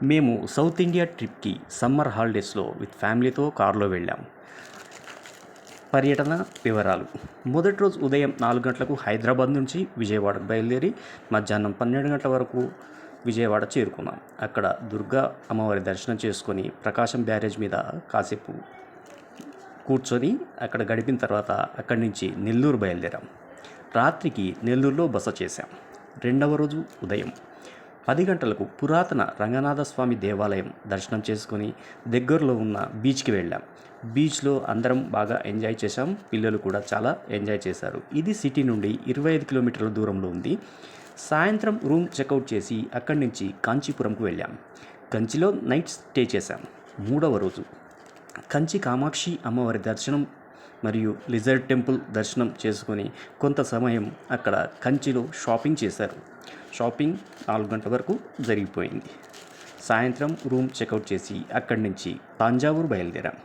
మేము south India ట్రిప్కి summer హాలిడేస్లో విత్ ఫ్యామిలీతో కారులో వెళ్ళాం. పర్యటన వివరాలు. మొదటి రోజు ఉదయం 4 గంటలకు హైదరాబాద్ నుంచి విజయవాడకు బయలుదేరి మధ్యాహ్నం 12 గంటల వరకు విజయవాడ చేరుకున్నాం. అక్కడ దుర్గా అమ్మవారి దర్శనం చేసుకొని ప్రకాశం బ్యారేజ్ మీద కాసేపు కూర్చొని అక్కడ గడిపిన తర్వాత అక్కడి నుంచి నెల్లూరు బయలుదేరాం. రాత్రికి నెల్లూరులో బస చేశాం. రెండవ రోజు ఉదయం 10 గంటలకు పురాతన రంగనాథస్వామి దేవాలయం దర్శనం చేసుకొని దగ్గరలో ఉన్న బీచ్కి వెళ్ళాం. బీచ్లో అందరం బాగా ఎంజాయ్ చేశాం. పిల్లలు కూడా చాలా ఎంజాయ్ చేశారు. ఇది సిటీ నుండి 25 కిలోమీటర్ల దూరంలో ఉంది. సాయంత్రం రూమ్ చెక్అవుట్ చేసి అక్కడి నుంచి కాంచీపురంకు వెళ్ళాం. కంచిలో నైట్ స్టే చేశాం. మూడవ రోజు కంచి కామాక్షి అమ్మవారి దర్శనం మరియు లిజర్డ్ టెంపుల్ దర్శనం చేసుకొని కొంత సమయం అక్కడ కంచిలో షాపింగ్ చేశారు. షాపింగ్ 4 గంటల వరకు జరిగిపోయింది. సాయంత్రం రూమ్ చెక్అవుట్ చేసి అక్కడి నుంచి తాంజావూరు బయలుదేరాం.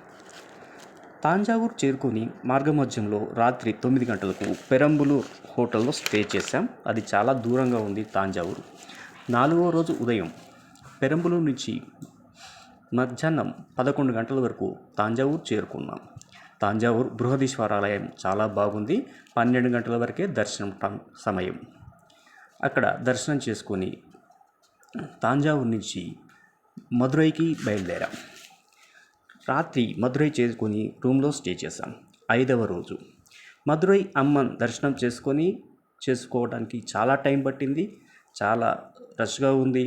తాంజావూరు చేరుకొని మార్గమధ్యంలో రాత్రి 9 గంటలకు పెరంబలూర్ హోటల్లో స్టే చేశాం. అది చాలా దూరంగా ఉంది తాంజావూరు. 4వ రోజు ఉదయం పెరంబలూరు నుంచి మధ్యాహ్నం 11 గంటల వరకు తాంజావూరు చేరుకున్నాం. తాంజావూరు బృహదీశ్వరాలయం చాలా బాగుంది. 12 గంటల వరకే దర్శనం సమయం. అక్కడ దర్శనం చేసుకొని తాంజావూరు నుంచి మదురైకి బయలుదేరాం. రాత్రి మదురై చేసుకొని రూమ్లో స్టే చేశాం. 5వ రోజు మదురై అమ్మన్ దర్శనం చేసుకోవడానికి చాలా టైం పట్టింది. చాలా రష్గా ఉంది,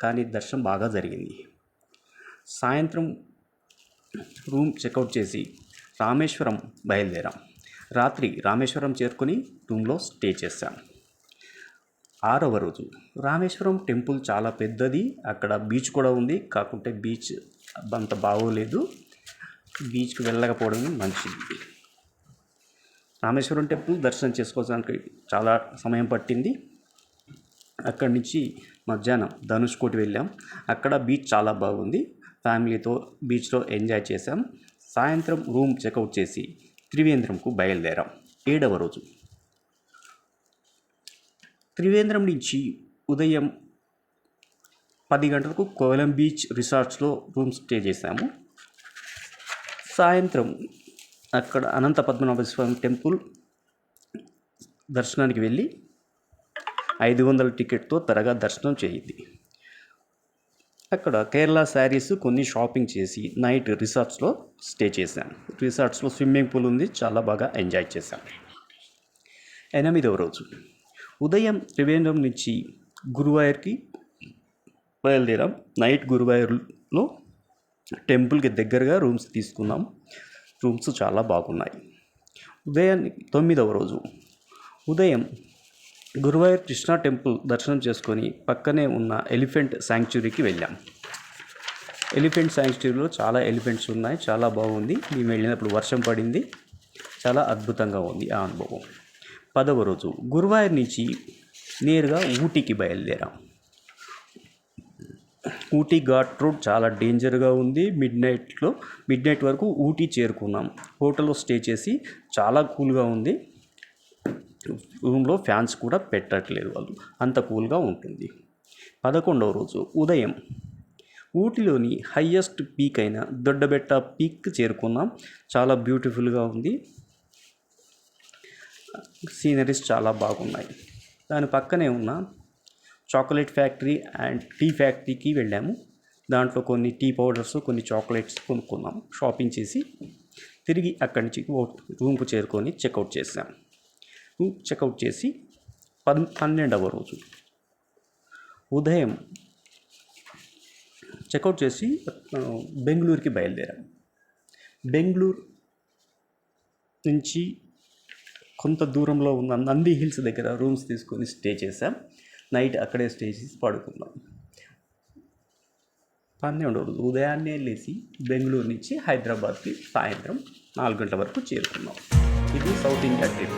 కానీ దర్శనం బాగా జరిగింది. సాయంత్రం రూమ్ చెక్అవుట్ చేసి రామేశ్వరం బయలుదేరాం. రాత్రి రామేశ్వరం చేరుకొని రూమ్లో స్టే చేశాం. 6వ రోజు రామేశ్వరం టెంపుల్ చాలా పెద్దది. అక్కడ బీచ్ కూడా ఉంది. కాకుంటే బీచ్ అంత బాగోలేదు. బీచ్కి వెళ్ళకపోవడం మంచిది. రామేశ్వరం టెంపుల్ దర్శనం చేసుకోవడానికి చాలా సమయం పట్టింది. అక్కడి నుంచి మధ్యాహ్నం ధనుష్కోటి వెళ్ళాం. అక్కడ బీచ్ చాలా బాగుంది. ఫ్యామిలీతో బీచ్లో ఎంజాయ్ చేశాం. సాయంత్రం రూమ్ చెక్అవుట్ చేసి త్రివేంద్రంకు బయలుదేరాం. 7వ రోజు త్రివేంద్రం నుంచి ఉదయం 10 గంటలకు కోవలం బీచ్ రిసార్ట్స్లో రూమ్ స్టే చేశాము. సాయంత్రం అక్కడ అనంత పద్మనాభ స్వామి టెంపుల్ దర్శనానికి వెళ్ళి 500 టికెట్తో త్వరగా దర్శనం చేయింది. అక్కడ కేరళ శారీస్ కొన్ని షాపింగ్ చేసి నైట్ రిసార్ట్స్లో స్టే చేశాను. రిసార్ట్స్లో స్విమ్మింగ్ పూల్ ఉంది. చాలా బాగా ఎంజాయ్ చేశాను. 8వ రోజు ఉదయం త్రివేంద్రం నుంచి గురువాయూర్కి బయలుదేరాం. నైట్ గురువాయూర్లో టెంపుల్కి దగ్గరగా రూమ్స్ తీసుకున్నాం. రూమ్స్ చాలా బాగున్నాయి. ఉదయాన్ని 9వ రోజు ఉదయం గురువాయూర్ కృష్ణ టెంపుల్ దర్శనం చేసుకొని పక్కనే ఉన్న ఎలిఫెంట్ శాంక్చురీకి వెళ్ళాం. ఎలిఫెంట్ శాంక్చురీలో చాలా ఎలిఫెంట్స్ ఉన్నాయి. చాలా బాగుంది. మేము వెళ్ళినప్పుడు వర్షం పడింది. చాలా అద్భుతంగా ఉంది ఆ అనుభవం. 10వ రోజు గురువాయూర్ నుంచి నేరుగా ఊటీకి బయలుదేరాం. ఊటీ ఘాట్ రోడ్ చాలా డేంజర్గా ఉంది. మిడ్ నైట్ వరకు ఊటీ చేరుకున్నాం. హోటల్లో స్టే చేసి చాలా కూల్గా ఉంది. రూమ్లో ఫ్యాన్స్ కూడా పెట్టట్లేదు వాళ్ళు, అంత కూల్గా ఉంటుంది. 11వ రోజు ఉదయం ఊటీలోని హయ్యెస్ట్ పీక్ అయిన దొడ్డబెట్ట పీక్ చేరుకున్నాం. చాలా బ్యూటిఫుల్గా ఉంది. సీనరీస్ చాలా బాగున్నాయి. దాని పక్కనే ఉన్న చాక్లెట్ ఫ్యాక్టరీ అండ్ టీ ఫ్యాక్టరీకి వెళ్ళాము. దాంట్లో కొన్ని టీ పౌడర్స్, కొన్ని చాక్లెట్స్ కొనుక్కున్నాం. షాపింగ్ చేసి తిరిగి అక్కడి నుంచి రూమ్కు చేరుకొని చెక్అవుట్ చేసాం. చెక్అవుట్ చేసి 12వ రోజు ఉదయం చెక్అవుట్ చేసి బెంగళూరుకి బయలుదేరాం. బెంగళూరు నుంచి కొంత దూరంలో ఉన్న నంది హిల్స్ దగ్గర రూమ్స్ తీసుకొని స్టే చేసాం. నైట్ అక్కడే స్టే చేసి పడుకున్నాం. 12వ రోజు ఉదయాన్నే లేచి బెంగళూరు నుంచి హైదరాబాద్కి సాయంత్రం 4 గంటల వరకు చేరుకున్నాం. ఇది సౌత్ ఇండియా ట్రిప్.